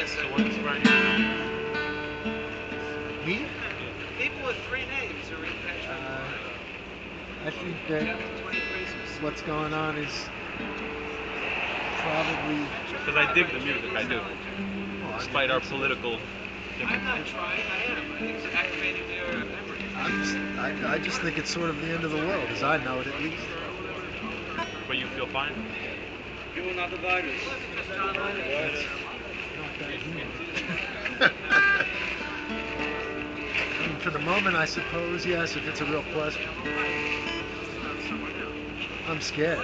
So what inspired you to know? Me? People with three names are in catchphrases. I think that what's going on is probably. Because I dig the music, I do. Well, Despite our political I'm not differences. trying. I am. It's activating their memory. I just think it's sort of the end of the world, as I know it at least. But you feel fine? You will not divide us. Because John Lennon said it. Not that humor. I mean, for the moment, I suppose, yes, if it's a real question. I'm scared.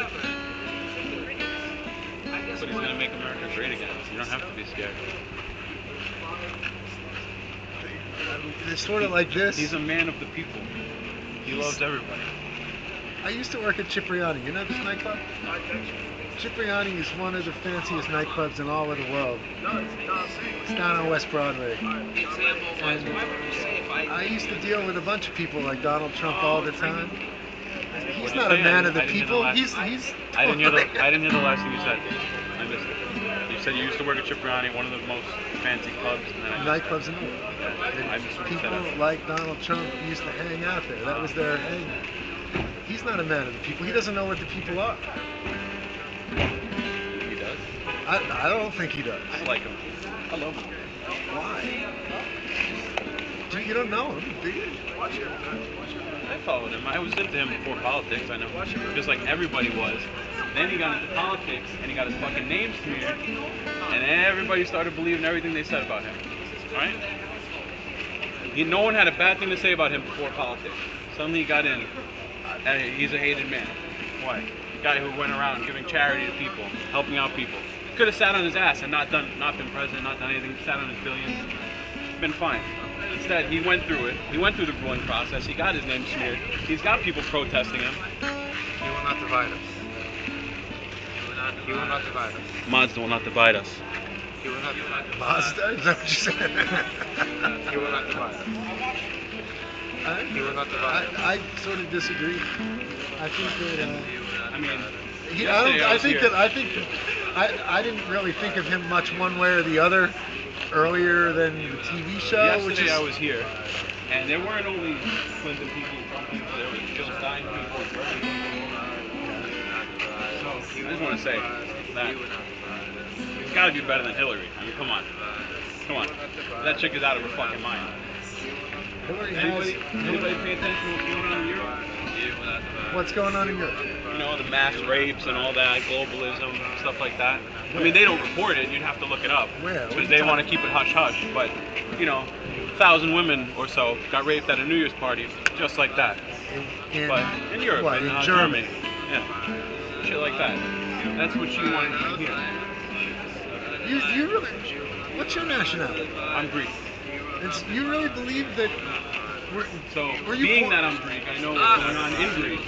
But he's going to make America great again. You don't have to be scared. It's sort of like this. He's a man of the people. He loves everybody. I used to work at Cipriani. You know this nightclub? Cipriani is one of the fanciest nightclubs in all of the world. It's down on West Broadway. And I used to deal with a bunch of people like Donald Trump all the time. He's not a man of the people. He's. I didn't hear the last thing you said. I missed it. You said you used to work at Cipriani, one of the most fancy clubs, and then nightclubs in the world. I missed what you said. People like Donald Trump used to hang out there. That was their hang. He's not a man of the people. He doesn't know what the people are. He does. I don't think he does. I like him. I love him. Why? You don't know him, do you? I followed him. I was into him before politics. I know, just like everybody was. Then he got into politics, and he got his fucking name smeared, and everybody started believing everything they said about him. Right? No one had a bad thing to say about him before politics. Suddenly he got in, and he's a hated man. Why? The guy who went around giving charity to people, helping out people. Could have sat on his ass and not been president, not done anything. Sat on his billions, been fine. Instead, he went through it. He went through the ruling process. He got his name smeared. He's got people protesting him. He will not divide us. He will not divide us. Mazda will not divide us. He will not divide us. Mazda? Is that what you said? He will not divide us. He will not divide us. I sort of disagree. I think that. I mean, I didn't really think of him much one way or the other earlier than the TV show. Yesterday I was here, and there weren't only Clinton people, Trump people, there was Jill Stein people, Bernie people. So I just want to say that he's got to be better than Hillary. I mean, come on. That chick is out of her fucking mind. Anybody pay attention to what's going on in Europe? What's going on in Europe? You know, the mass rapes and all that, globalism, stuff like that. I mean, they don't report it. You'd have to look it up. Because they want to keep it hush-hush. But, 1,000 women or so got raped at a New Year's party, just like that. In Europe, what, in Germany. Yeah. Shit like that. That's what she wanted to hear. You really... What's your nationality? I'm Greek. You really believe that... Being that I'm Greek, I know what's going on in Greece.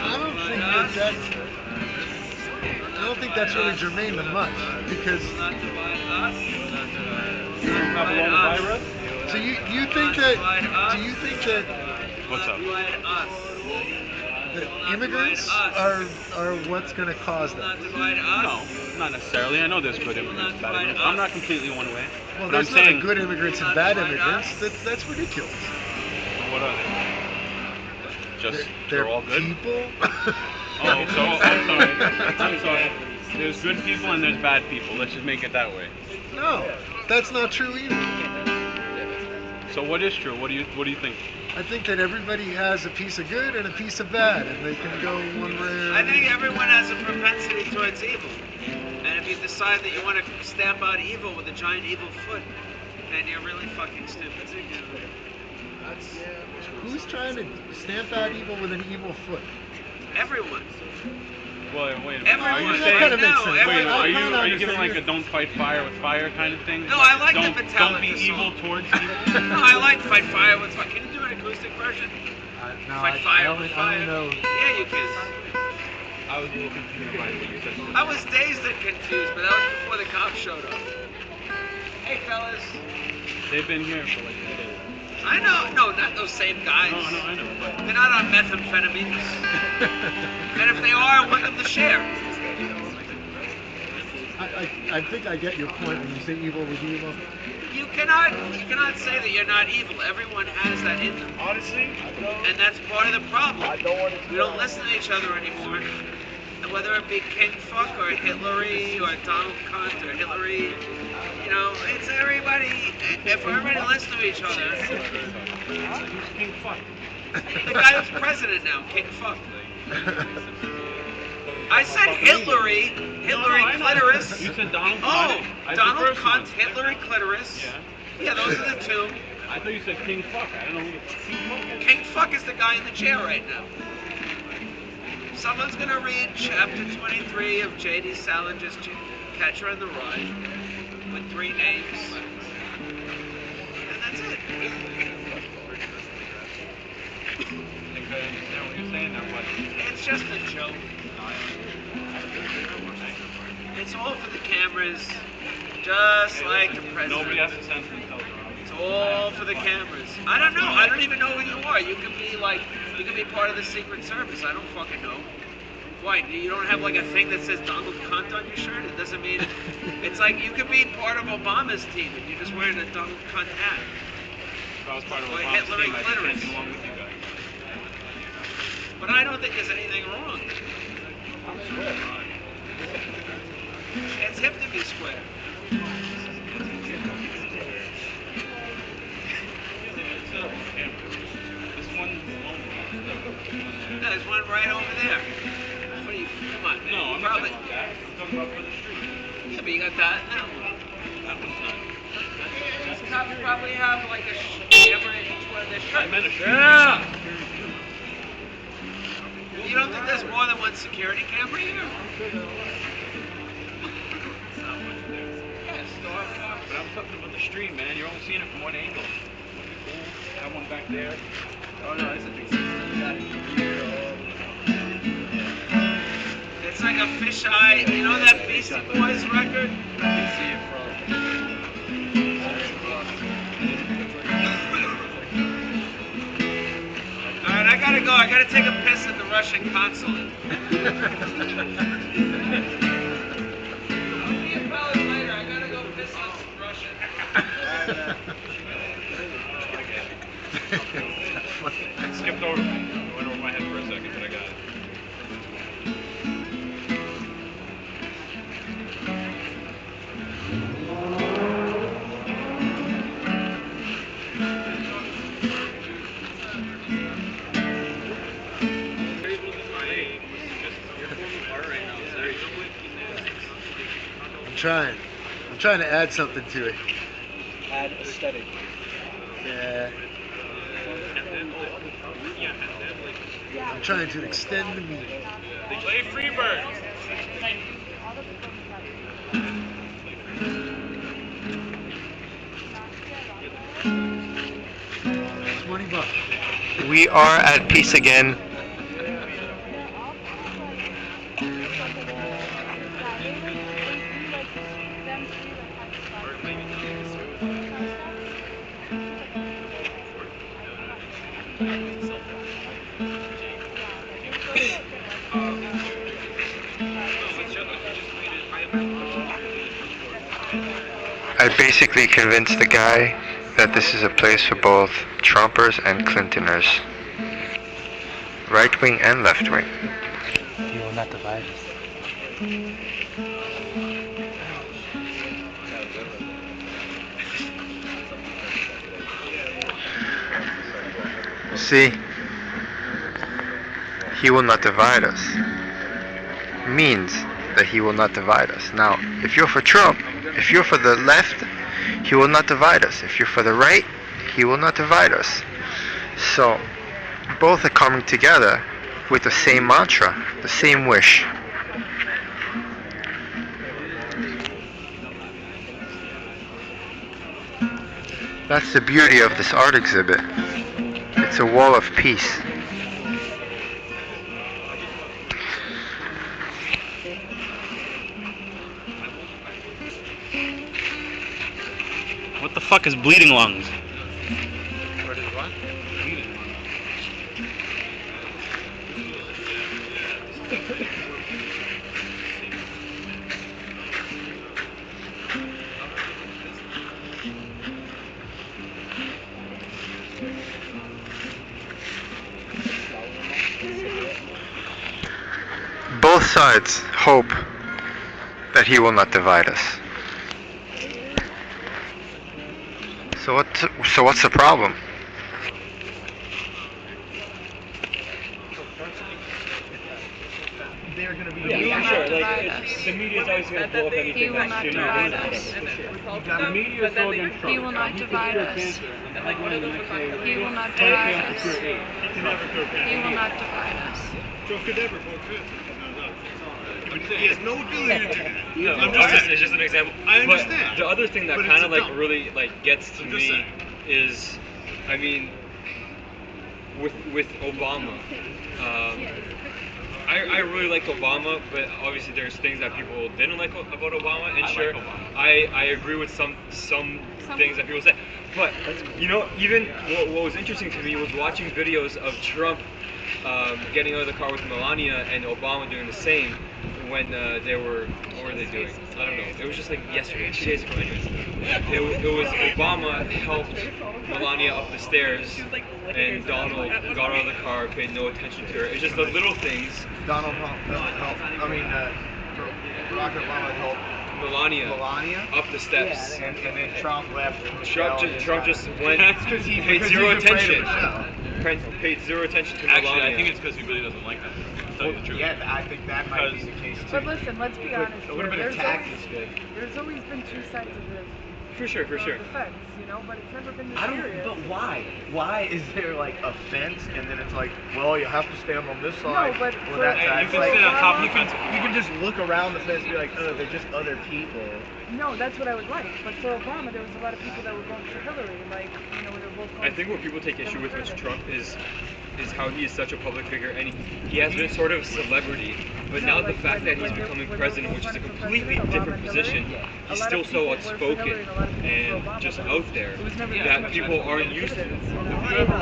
I don't think that's really germane to much, because... So you think that... What's up? That immigrants are what's going to cause that? No, not necessarily. I know there's good immigrants, bad immigrants. I'm not completely one way. Well, but there's I'm not saying good immigrants and bad immigrants. That's ridiculous. So what are they? Just they're all good? People. I'm sorry. There's good people and there's bad people. Let's just make it that way. No, that's not true either. So what is true? What do you think? I think that everybody has a piece of good and a piece of bad, and they can go one way. I think everyone has a propensity towards evil, and if you decide that you want to stamp out evil with a giant evil foot, then you're really fucking stupid. Who's trying to stamp out evil with an evil foot? Everyone. Well, wait a minute. Everyone. Are you saying? No, are you giving like a don't fight fire with fire kind of thing? No, I like the Don't fatality. be evil towards evil. No, I like fight fire with fire. Can you do an acoustic version? No, fight fire with fire. I know. Yeah, you can. I was a little confused by what you said. I was dazed and confused, but that was before the cops showed up. Hey, fellas. They've been here for like 3 days. I know. No, not those same guys. No, I know. But they're not on methamphetamines. And if they are, I want them to share. I think I get your point when you say evil was evil. You cannot say that you're not evil. Everyone has that in them. Honestly, And that's part of the problem. We don't listen to each other anymore. And whether it be King Fuck or Hitlery or Donald Cunt or Hillary, you know, it's everybody. If everybody listens to each other, King Fuck. the guy who's president now, King Fuck. I said Hitlery, Hillary clitoris. You said Donald Oh, Cunt. Donald Cunt, Hillary clitoris. Yeah. Yeah, those are the two. I thought you said King Fuck. I don't know who the King Fuck is. King Fuck is the guy in the chair right now. Someone's gonna read chapter 23 of J.D. Salinger's Catcher in the Rye with 3 names, and that's it. I think I understand what you're saying now, but It's just a joke. It's all for the cameras, just like the president. nobody has to censor themselves. It's all for the cameras. I don't know. I don't even know who you are. You could be part of the Secret Service. I don't fucking know. Why? You don't have like a thing that says Donald Cunt on your shirt? It doesn't mean. It's like you could be part of Obama's team and you're just wearing a Donald Cunt hat. If I was part of Or Obama's Hillary team, I'd be clitoris. dancing along with you guys. But I don't think there's anything wrong. It's hip to be square. Set up a camera. This one No, there's one right over there. What do you? Come on, man. No, I'm You not probably. talking about that. I'm talking about for the street. Yeah, but you got that. That one. That one's not. These cops probably have like a camera in each one of their I meant a shirts. street. Yeah. You don't think there's more than one security camera here? Yeah, Star Fox. But I'm talking about the street, man. You're only seeing it from one angle. Would be cool. Have one back there. Oh no, it's a big system. It's like a fisheye. You know that Beastie Boys record? Alright, I gotta go. I gotta take a piss at the Russian consulate. I'll see you fellas later. I gotta go piss on some Russian. It skipped over me. It went over my head for a second, but I got it. I'm trying to add something to it. Add aesthetic. Yeah. I'm trying to extend the meaning. They play Freebird. $20. We are at peace again. I basically convinced the guy that this is a place for both Trumpers and Clintoners. Right wing and left wing. You will not divide us. See, he will not divide us means that he will not divide us. Now, if you're for Trump, if you're for the left, he will not divide us. If you're for the right, he will not divide us. So, both are coming together with the same mantra, the same wish. That's the beauty of this art exhibit. It's a wall of peace. What the fuck is bleeding lungs? What is what? Bleeding lungs. both sides hope that he will not divide us. So what's the problem? They're going to be. Yeah, sure. sure. Like, Like, the media's always going to blow up anything he will that's not shitty. divide us. The media is so against Trump. He will not He could divide cure us. cancer, and then like the next day, He will not Trump divide failed to us. cure AIDS. He can never cure He will not divide us. Trump could never cure cancer. He has no ability to do that. No, I'm just saying. it's just an example. I But understand. the other thing that But kind it's of like dumb. really like gets to I'm just me saying. is, I mean, with Obama, I really liked Obama, but obviously there's things that people didn't like about Obama, and I sure, like Obama. I agree with some things that people say. But you know, even what was interesting to me was watching videos of Trump getting out of the car with Melania and Obama doing the same when they were, what were they doing? I don't know. It was just like yesterday, 2 days ago. Anyways, it was Obama helped Melania up the stairs, and Donald got out of the car, paid no attention to her. It's just the little things. Donald Trump helped. I mean, Barack Obama helped Melania Melania. up the steps. And then Trump left. Trump just went, Because paid zero he's afraid attention. of Michelle. Paid zero attention to Actually, Melania. I think it's because he really doesn't like her. To tell you the truth. Yeah, I think that might be the case too. But listen, let's be honest. A little bit of tact is good. There's always been two sides of the For sure. the fence, you know, but it's never been this I don't. serious. But why? Why is there like a fence and then it's like, well, you have to stand on this No, side but or for- that Hey, side? you It's can like, sit on top of you the fence. can just look around the fence and be like, oh, they're just other people. No, that's what I would like. But for Obama, there was a lot of people that were going for Hillary, like, you know, when they were both going I think what people take issue with Democratic. Trump is how he is such a public figure, and he has been sort of a celebrity, but now the fact that he's becoming president, which is a completely different position, he's still so outspoken and just out there that people aren't used to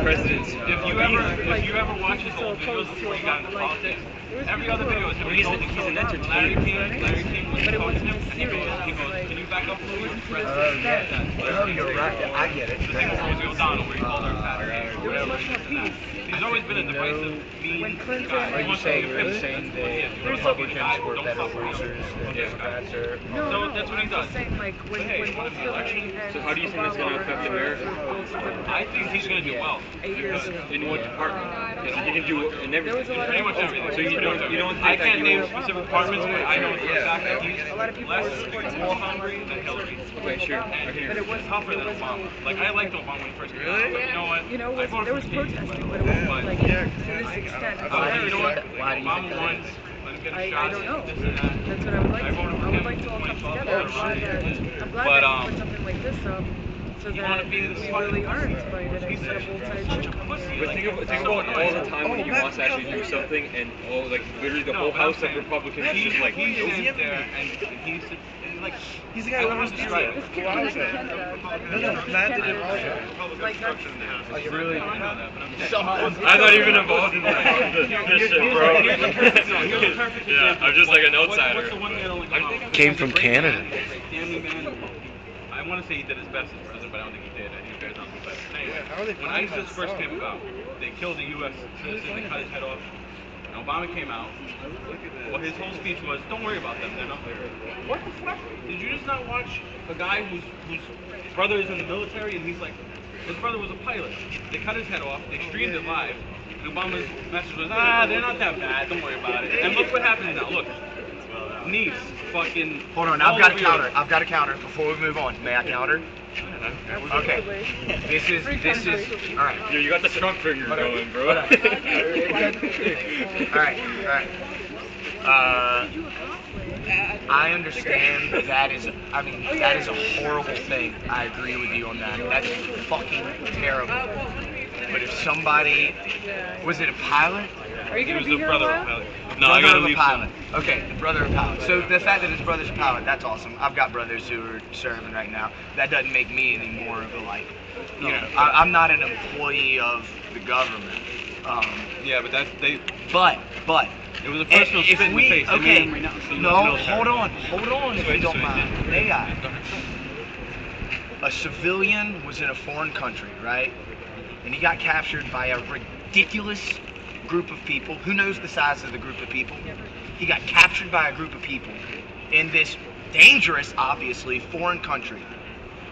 presidents. If you ever watch his old videos before he got into politics, every other video is him insulting He's an Larry entertainer. King was insulting him, and he goes, can you back up a little? You're president. Oh, you're right. I get it. The thing with Rosie O'Donnell where he called her a fat There was whatever. much more peace. He's always been a divisive, mean When Clinton- guy. Are He you wants to be a Are you pimp. saying Yeah, the you wanna Republicans fucking guy, were don't better fuck with him. losers than Democrats are? No, So no, that's what he I'm does. just saying, like, when Hey, both wanna be Hillary election? and So how do you think it's Obama gonna were affect for America? both Democrats, I think he's gonna do well. 8 years ago. In what department? He can do in There was a everything. lot of Pretty much people everything. So you don't I think that can't he name will? specific departments, but I know for a fact that he's A lot of people were less supporting war Obama. hungry than Hillary. Okay, sure. And Okay. But it he's wasn't- tougher there than was no- Obama. Like I liked Obama when he first came out. But you know what? You know, I voted there for was the King, protesting, but it wasn't but like to this extent. It's But very you know what? different. Why do you think Obama that won. is? Let him get a I shot. don't know. This and that. That's what I would like I to. voted for I would him like to all come 2012. together. I'm glad But, that you put something like this up so you wanna that be we this really fucking are pussy. inspired and instead of both sides Such a should come pussy. here. But think about all the time when he wants to actually do something, and all like literally the whole but I'm house of saying, Republicans is he just like, he nope. sits there and he's like He's the I guy who don't runs know the how to describe This it. kid comes to Canada. Matt did it also. Like that's Oh, you really? I know that, but I'm just I'm not even involved in this shit, bro. Here's a perfect Yeah, example. I'm just like an What's outsider. the one thing I don't like about Came he's a from great Canada. man, he's a family man. I want to say he did his best as president, but I don't think he did. I think he bears down the best. Anyway, when ISIS first came about, they killed a U.S. citizen, they cut his head off. And Obama came out. Well, his whole speech was, "Don't worry about them. They're not there." What the fuck? Did you just not watch a guy whose brother is in the military and he's like, his brother was a pilot. They cut his head off. They streamed it live. And Obama's message was, they're not that bad. Don't worry about it. And look what happens now. Look, niece, fucking. Hold on, I've got a counter. I've got a counter before we move on. May I counter? Okay. This is all right. Yo, you got the Trump finger going, bro. All right. I understand that is a horrible thing. I agree with you on that. That's fucking terrible. But if somebody, was it a pilot? Are you He gonna was be the here a brother of a while? pilot. No, I Brother gotta of a leave pilot. soon. Okay, the brother of a pilot. So the fact that his brother's a pilot, that's awesome. I've got brothers who are serving right now. That doesn't make me any more of a I'm not an employee of the government. Yeah, but But it was a personal spit in the face. They made him renounce the US military. hold on, if you don't mind. AI. A civilian was in a foreign country, right? And he got captured by a ridiculous group of people. Who knows the size of the group of people? He got captured by a group of people in this dangerous, obviously, foreign country.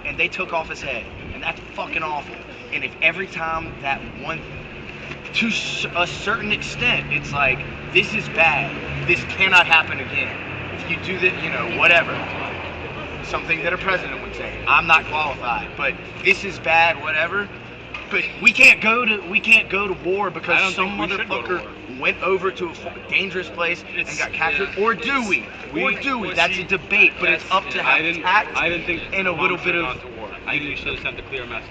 And they took off his head. And that's fucking awful. And if every time that one, to a certain extent, it's like, this is bad. This cannot happen again. If you do this, you know, whatever. Something that a president would say. I'm not qualified, but this is bad, whatever. But we can't go to war because some motherfucker went over to a dangerous place and got captured. Or do we? That's a debate, but it's up to have tact and a little bit of. I think we should have sent a clear message.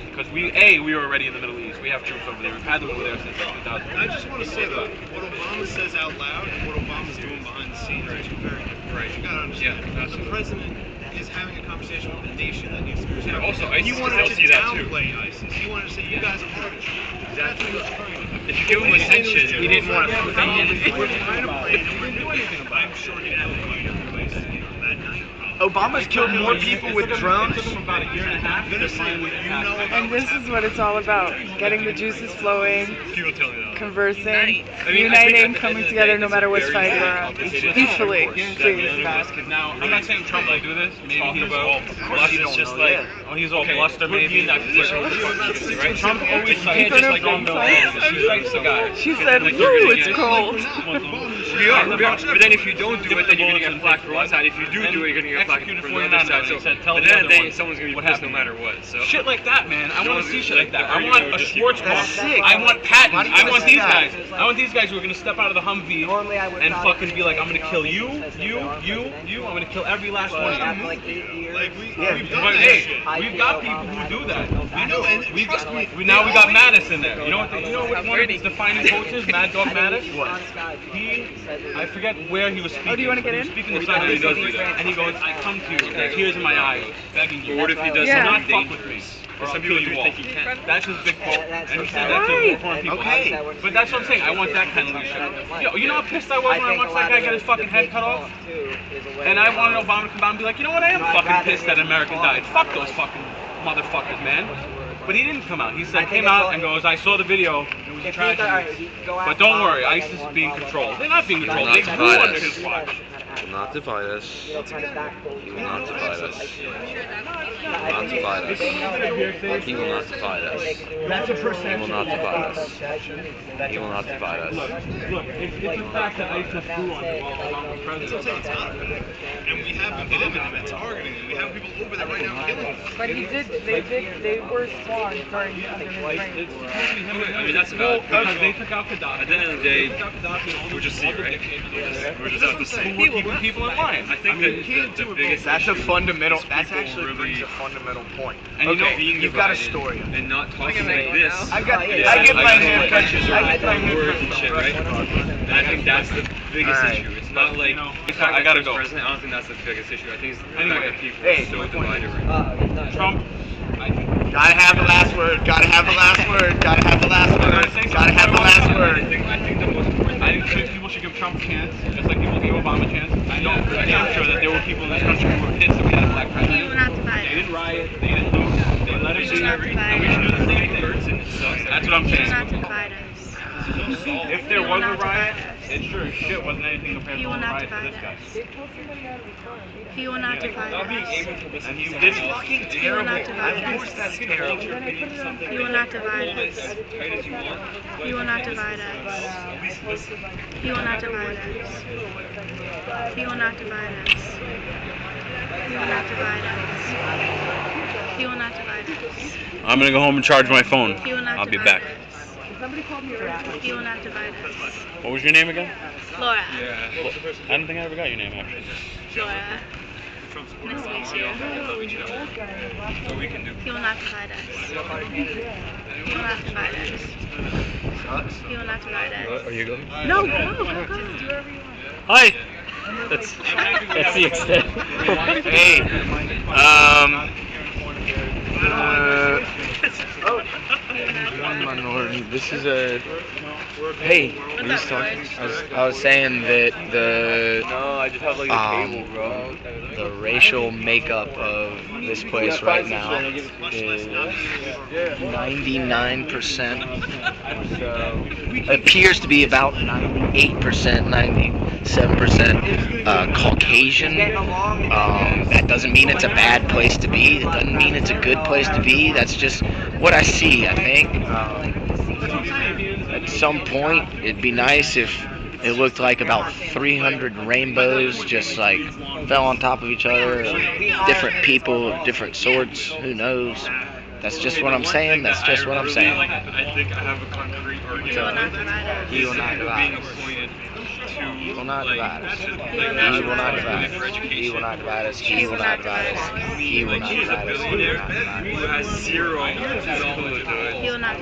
Because we were already in the Middle East. We have troops over there. We've had them over there since 2000. I just want to say that what Obama says out loud and what Obama's doing behind the scenes are two very different. Right. You gotta understand. Yeah, the president is having a conversation with a nation that needs to be respected. Also, ISIS, he wanted to see that too. downplay ISIS. He wanted to say you guys are part of it. Exactly. If you give him attention, He didn't want to. We're trying to play it, and we're doing anything about it. I'm sure he had a fight every place, that night. Obama's killed more people with drones. It took them about a year and a half to finally And this is what it's all about: getting the juices flowing, people tell me that. conversing, I mean, uniting, coming together, no matter what's fighting around. Peacefully, Here's please. now, I'm not saying Trump will do this. Maybe he's all don't just know like, yet. oh, he's all bluster. Maybe in that position. Right? Trump always You says can't just just like like on the wall. She's like the guy. She said, Like, "Woo, it's cold." We are. But then if you don't do it, then you're gonna get flack from one side. If you do it, you're gonna get flack from the other side. So at the end of the day, someone's gonna be pissed no matter what. So shit like that, man. I want to see shit like that. I want a sports bar. That's sick. I want Patton. Why do you I wanna want see these that? guys. I want these guys who are gonna step out of the Humvee and fucking be like, I'm gonna kill you. I'm gonna kill every last one of you. Like we've done But that hey, shit. we've got people who do that. I know, and We trust me. now we got Mattis in there. You know what? You know what one of his defining quotes is? Mad Dog Mattis. I forget where he was speaking. Oh, do you wanna get He was in? speaking to He somebody, does do that. and he goes, "I come to you with tears in my eyes, begging you. But what if he does Yeah. Do not something fuck with me, or Some I'll people kill do you all." think he can. That's his big quote, and he said that Right. to foreign people. Okay. But that's what I'm saying. I want that kind of leadership. Yo, you know how pissed I was when I watched that guy get his fucking head cut off? And I wanted Obama to come out and be like, you know what? I am fucking pissed that an American died. Fuck those fucking motherfuckers, man. But he didn't come out. He said, came out and goes, I saw the video. It was a tragedy. But don't worry, ISIS is being controlled. They're not being controlled. They grew under his watch. He will not divide us. He will not divide us. He will not divide us. He will not divide us. That's a He perception. will not divide us. He will not divide us. Look, it's the fact that ISIS grew on him while Obama was president. And we have been bombing them and targeting them. We have people over there right now killing them. But they were spawned during under his reign. I mean, that's about Because they took out Gaddafi. At the end of the day, They took out Gaddafi and we'll just see, all the right? dictators. We're just out to see. Who were keeping people in line. I think that the biggest That's a issue fundamental. is That's people actually really brings a fundamental point. And you know, Okay, being you've got a divided story. and not talking like this. I get my This hand is like touches. I get my hand words and touches. shit, right? And I think that's the biggest Alright. issue. It's not like I gotta go. president. I don't think that's the biggest issue. I think it's the fact Anyway, that people hey, are so divided right now. Trump, I think. Gotta have the last word. Gotta have the last word. Gotta have the last word. Gotta have the last I word. think the most important. I think people should give Trump a chance, just like people give Obama a chance. I'm sure that there were people in this country who were pissed that we had a black He president. will not divide They us. didn't riot. They didn't loot. They let it He will not be. divide And we should do us. the same thing. That's what I'm He will saying. not divide us. If there was a riot, it sure as shit wasn't anything compared He to will the not riot for divide this guy. us. He will not divide Not being us. able to listen And he to did someone else Fucking He will terrible. not divide Of us. course that's terrible. He will not divide us. as tight as you want. He will not divide us. At least listen. He will not divide us. He will not divide us. He will not divide us. He will not divide us. I'm gonna go home and charge my phone. He will not I'll be divide back. us. He will not divide us. What was your name again? Laura. Yeah. I don't think I ever got your name actually. Laura. Nice to meet you. What we can do. He will not divide us. He will not divide us. He will not divide us. Are you going? No, go. Hi! That's the extent. Hey. One minority. This is a Hey, what are you talking? I was saying that No, I just have like a cable, bro. the racial makeup of this place right now is 99%. Appears to be about 98%, 97% Caucasian. That doesn't mean it's a bad place to be. It doesn't mean it's a good place to be. That's just what I see, I think. At some point, it'd be nice if it looked like about 300 rainbows just like fell on top of each other. Different people, different sorts. Who knows? That's just what I'm saying. That's just what I'm saying. I think I have a concrete argument. He will not divide Being us. appointed to He will not divide us. He He will not divide us. He will not divide us. He will not divide us. He will not divide us. He will not divide us. who has zero to do it. He will not